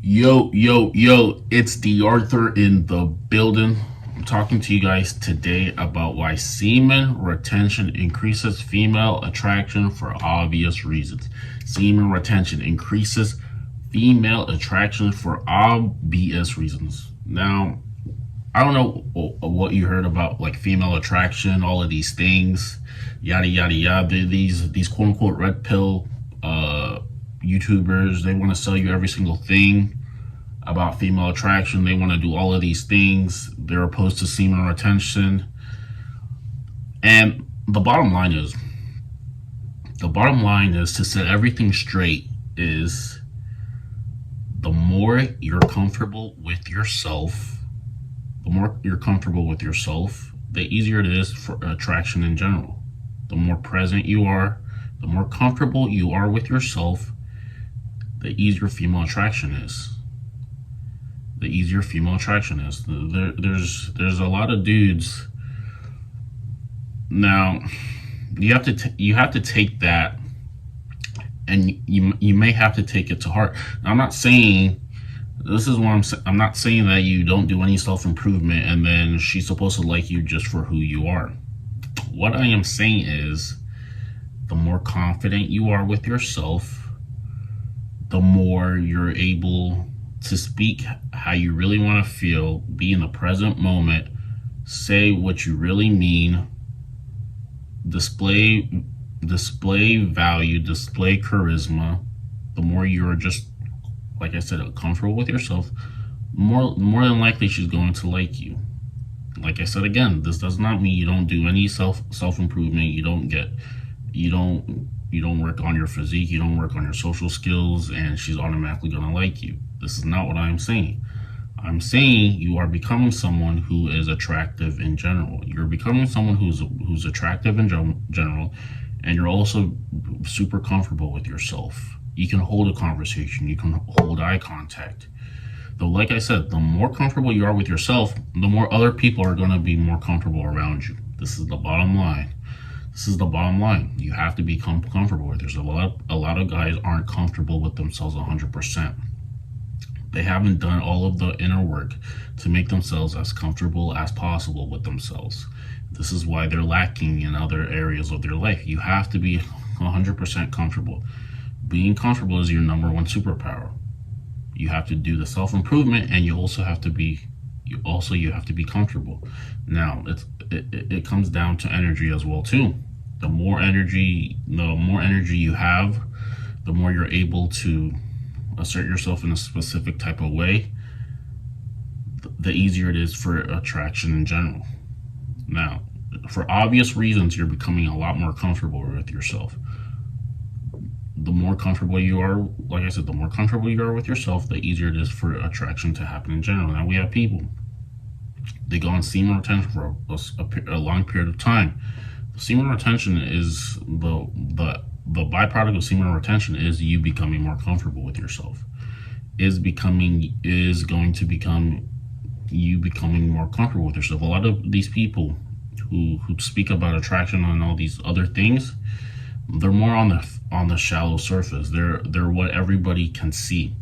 Yo, it's D.Arthur in the building. I'm talking to you guys today about why semen retention increases female attraction for obvious reasons. Semen retention increases female attraction for obvious reasons. Now, I don't know what you heard about like female attraction, all of these things, yada yada yada. These quote unquote red pill YouTubers, they want to sell you every single thing about female attraction. They want to do all of these things. They're opposed to semen retention. And the bottom line is to set everything straight is the more you're comfortable with yourself, the easier it is for attraction in general. The more present you are, the more comfortable you are with yourself, the easier female attraction is. There's a lot of dudes. Now, you have to take that, and you may have to take it to heart. Now, I'm not saying this is what I'm saying. I'm not saying that you don't do any self improvement and then she's supposed to like you just for who you are. What I am saying is, the more confident you are with yourself, the more you're able to speak how you really want to feel, be in the present moment, say what you really mean, display value, display charisma. The more you're just, like I said, comfortable with yourself, more than likely she's going to like you. Like I said again, this does not mean you don't do any self improvement. You don't work on your physique, you don't work on your social skills, and she's automatically going to like you. This is not what I'm saying. I'm saying you are becoming someone who is attractive in general. You're becoming someone who's attractive in general, and you're also super comfortable with yourself. You can hold a conversation, you can hold eye contact. Though, like I said, the more comfortable you are with yourself, the more other people are going to be more comfortable around you. This is the bottom line. You have to become comfortable with yourself. A lot of guys aren't comfortable with themselves 100%. They haven't done all of the inner work to make themselves as comfortable as possible with themselves. This is why they're lacking in other areas of their life. You have to be 100% comfortable. Being comfortable is your number one superpower. You have to do the self-improvement, and you have to be comfortable. Now, it comes down to energy as well too. The more energy you have, the more you're able to assert yourself in a specific type of way, the easier it is for attraction in general. Now, for obvious reasons, you're becoming a lot more comfortable with yourself. The more comfortable you are, like I said, the more comfortable you are with yourself, the easier it is for attraction to happen in general. Now, we have people, they go on semen retention for a long period of time. Semen retention is the byproduct of semen retention is you becoming more comfortable with yourself. Is going to become you becoming more comfortable with yourself. A lot of these people who speak about attraction and all these other things, they're more on the shallow surface. They're what everybody can see.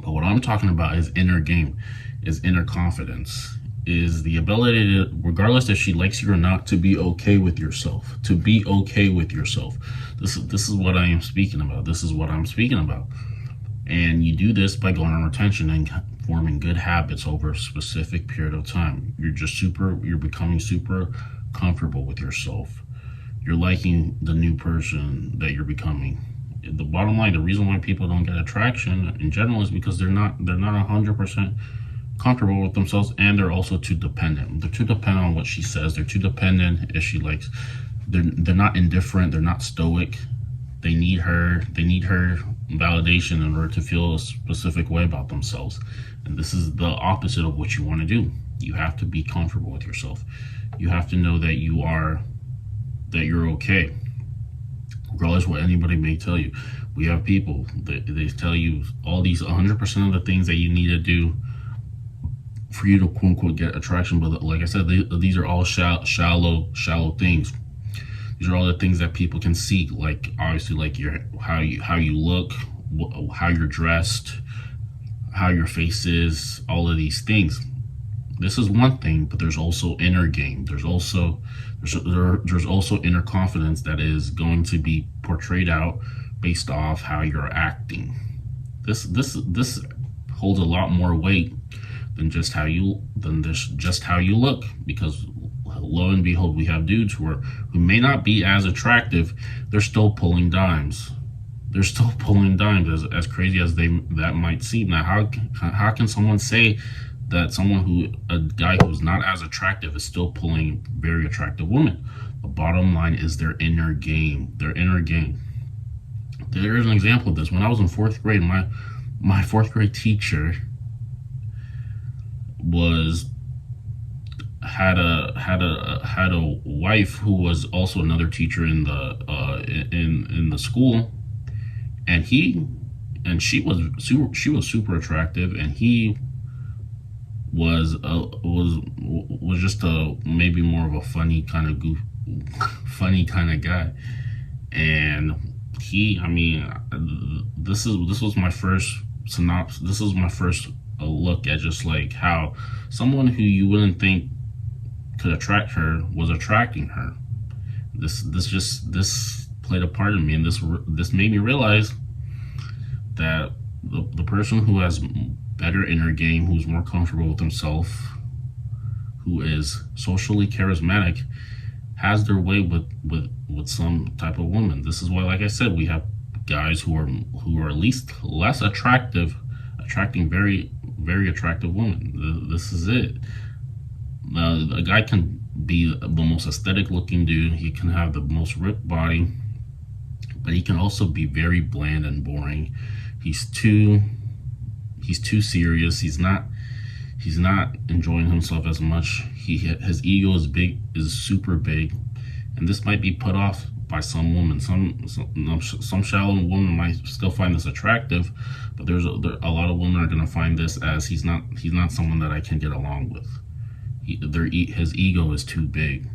But what I'm talking about is inner game, is inner confidence, is the ability to, regardless if she likes you or not, to be okay with yourself. This is what I am speaking about. This is what I'm speaking about. And you do this by going on retention and forming good habits over a specific period of time. You're becoming super comfortable with yourself. You're liking the new person that you're becoming. The bottom line, the reason why people don't get attraction in general is because they're not 100% comfortable with themselves, and they're also too dependent. They're too dependent on what she says. They're too dependent if she likes. They're not indifferent. They're not stoic. They need her validation in order to feel a specific way about themselves. And this is the opposite of what you want to do. You have to be comfortable with yourself. You have to know that you're okay, regardless what anybody may tell you. We have people that they tell you all these 100% of the things that you need to do for you to quote unquote get attraction. But like I said, these are all shallow things. These are all the things that people can see, like obviously like how you look, how you're dressed, how your face is, all of these things. This is one thing, but there's also inner game. There's also inner confidence that is going to be portrayed out based off how you're acting. This holds a lot more weight than just how you look, because lo and behold, we have dudes who may not be as attractive. They're still pulling dimes. They're still pulling dimes, as crazy as that might seem. Now, how can someone say that a guy who's not as attractive is still pulling very attractive women? The bottom line is their inner game. Their inner game. There's an example of this. When I was in fourth grade, my fourth grade teacher had a wife who was also another teacher in the school, and she was super attractive, and he was just maybe more of a funny kind of guy. And this was my first synopsis. This was my first look at just like how someone who you wouldn't think could attract her was attracting her. This played a part in me, and this made me realize that the person who has better inner game, who's more comfortable with himself, who is socially charismatic, has their way with some type of woman. This is why, like I said, we have guys who are at least less attractive, attracting very, very attractive women. This is it. A guy can be the most aesthetic looking dude. He can have the most ripped body, but he can also be very bland and boring. He's too serious. He's not enjoying himself as much. His ego is super big, and this might be put off by some women. Some shallow women might still find this attractive, but there's a lot of women are going to find this as he's not someone that I can get along with. His ego is too big.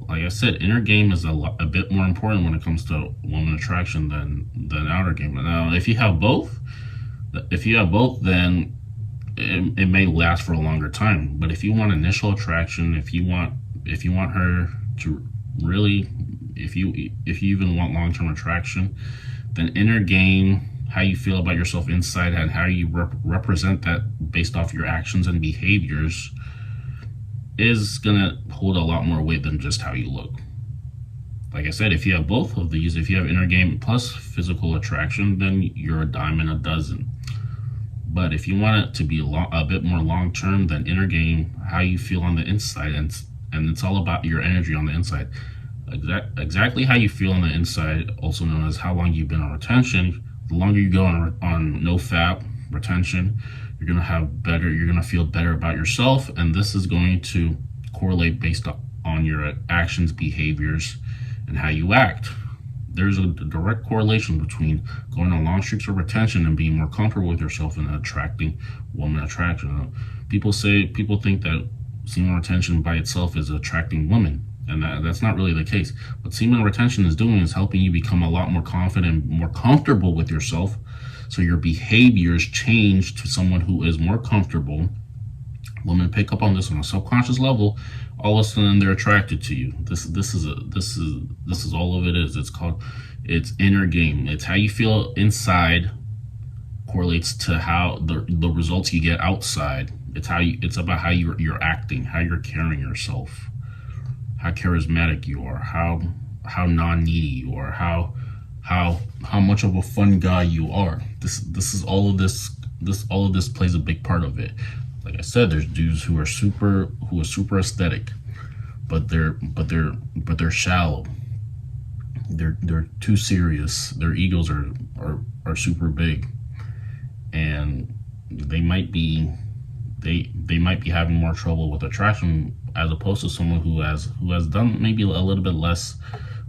Like I said, inner game is a bit more important when it comes to woman attraction than outer game. Now, if you have both, then it may last for a longer time. But if you want initial attraction, if you want her to really, if you even want long-term attraction, then inner game, how you feel about yourself inside and how you represent that based off your actions and behaviors, is gonna hold a lot more weight than just how you look. Like I said, if you have both of these, if you have inner game plus physical attraction, then you're a dime in a dozen. But if you want it to be a bit more long-term, then inner game, how you feel on the inside, and it's all about your energy on the inside. Exactly how you feel on the inside, also known as how long you've been on retention. The longer you go on no fap retention, you're gonna feel better about yourself, and this is going to correlate based on your actions, behaviors, and how you act. There's a direct correlation between going on long streaks of retention and being more comfortable with yourself and attracting woman attraction. People think that semen retention by itself is attracting women, and that's not really the case. What semen retention is doing is helping you become a lot more confident, more comfortable with yourself, so your behaviors change to someone who is more comfortable. Women pick up on this on a subconscious level. All of a sudden, they're attracted to you. This is all of it is. It's inner game. It's how you feel inside correlates to how the results you get outside. It's about how you're acting, how you're carrying yourself, how charismatic you are, how non-needy you are, how much of a fun guy you are. All of this plays a big part of it. Like I said, there's dudes who are super aesthetic, but they're shallow. They're too serious. Their egos are super big, and they might be having more trouble with attraction as opposed to someone who has done maybe a little bit less,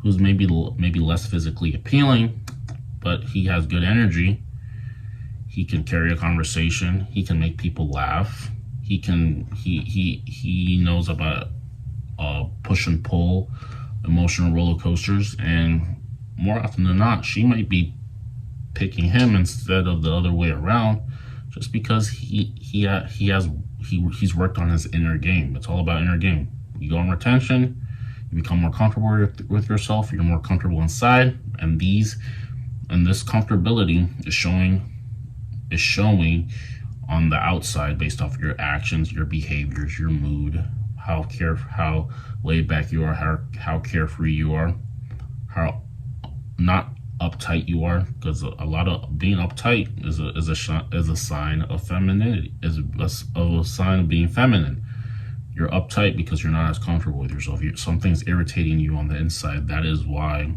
who's maybe less physically appealing, but he has good energy. He can carry a conversation. He can make people laugh. He knows about push and pull, emotional roller coasters, and more often than not, she might be picking him instead of the other way around. just because he's worked on his inner game. It's all about inner game. You go on retention, you become more comfortable with yourself. You're more comfortable inside, and this comfortability is showing on the outside based off your actions, your behaviors, your mood, how laid back you are, how carefree you are, how not uptight you are, because a lot of being uptight is a sign of femininity, is a sign of being feminine. You're uptight because you're not as comfortable with yourself. Something's irritating you on the inside. That is why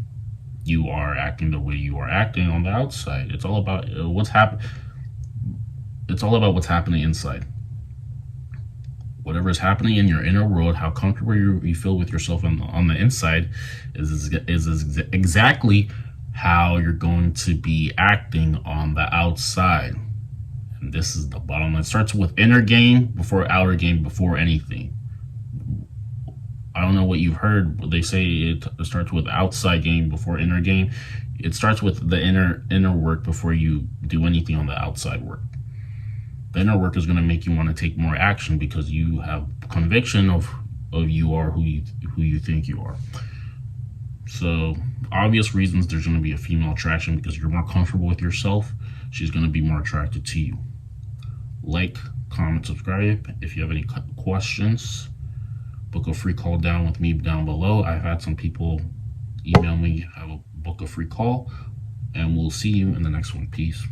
you are acting the way you are acting on the outside. It's all about what's happening. It's all about what's happening inside. Whatever is happening in your inner world, how comfortable you feel with yourself on the inside, is exactly how you're going to be acting on the outside. And this is the bottom line. It starts with inner game before outer game, before anything. I don't know what you've heard, but they say it starts with outside game before inner game. It starts with the inner work before you do anything on the outside work. The inner work is going to make you want to take more action because you have conviction of you are who you think you are. So obvious reasons there's going to be a female attraction, because you're more comfortable with yourself. She's going to be more attracted to you. Like, comment, subscribe. If you have any questions, book a free call down with me down below. I've had some people email me, have a book a free call, and we'll see you in the next one. Peace.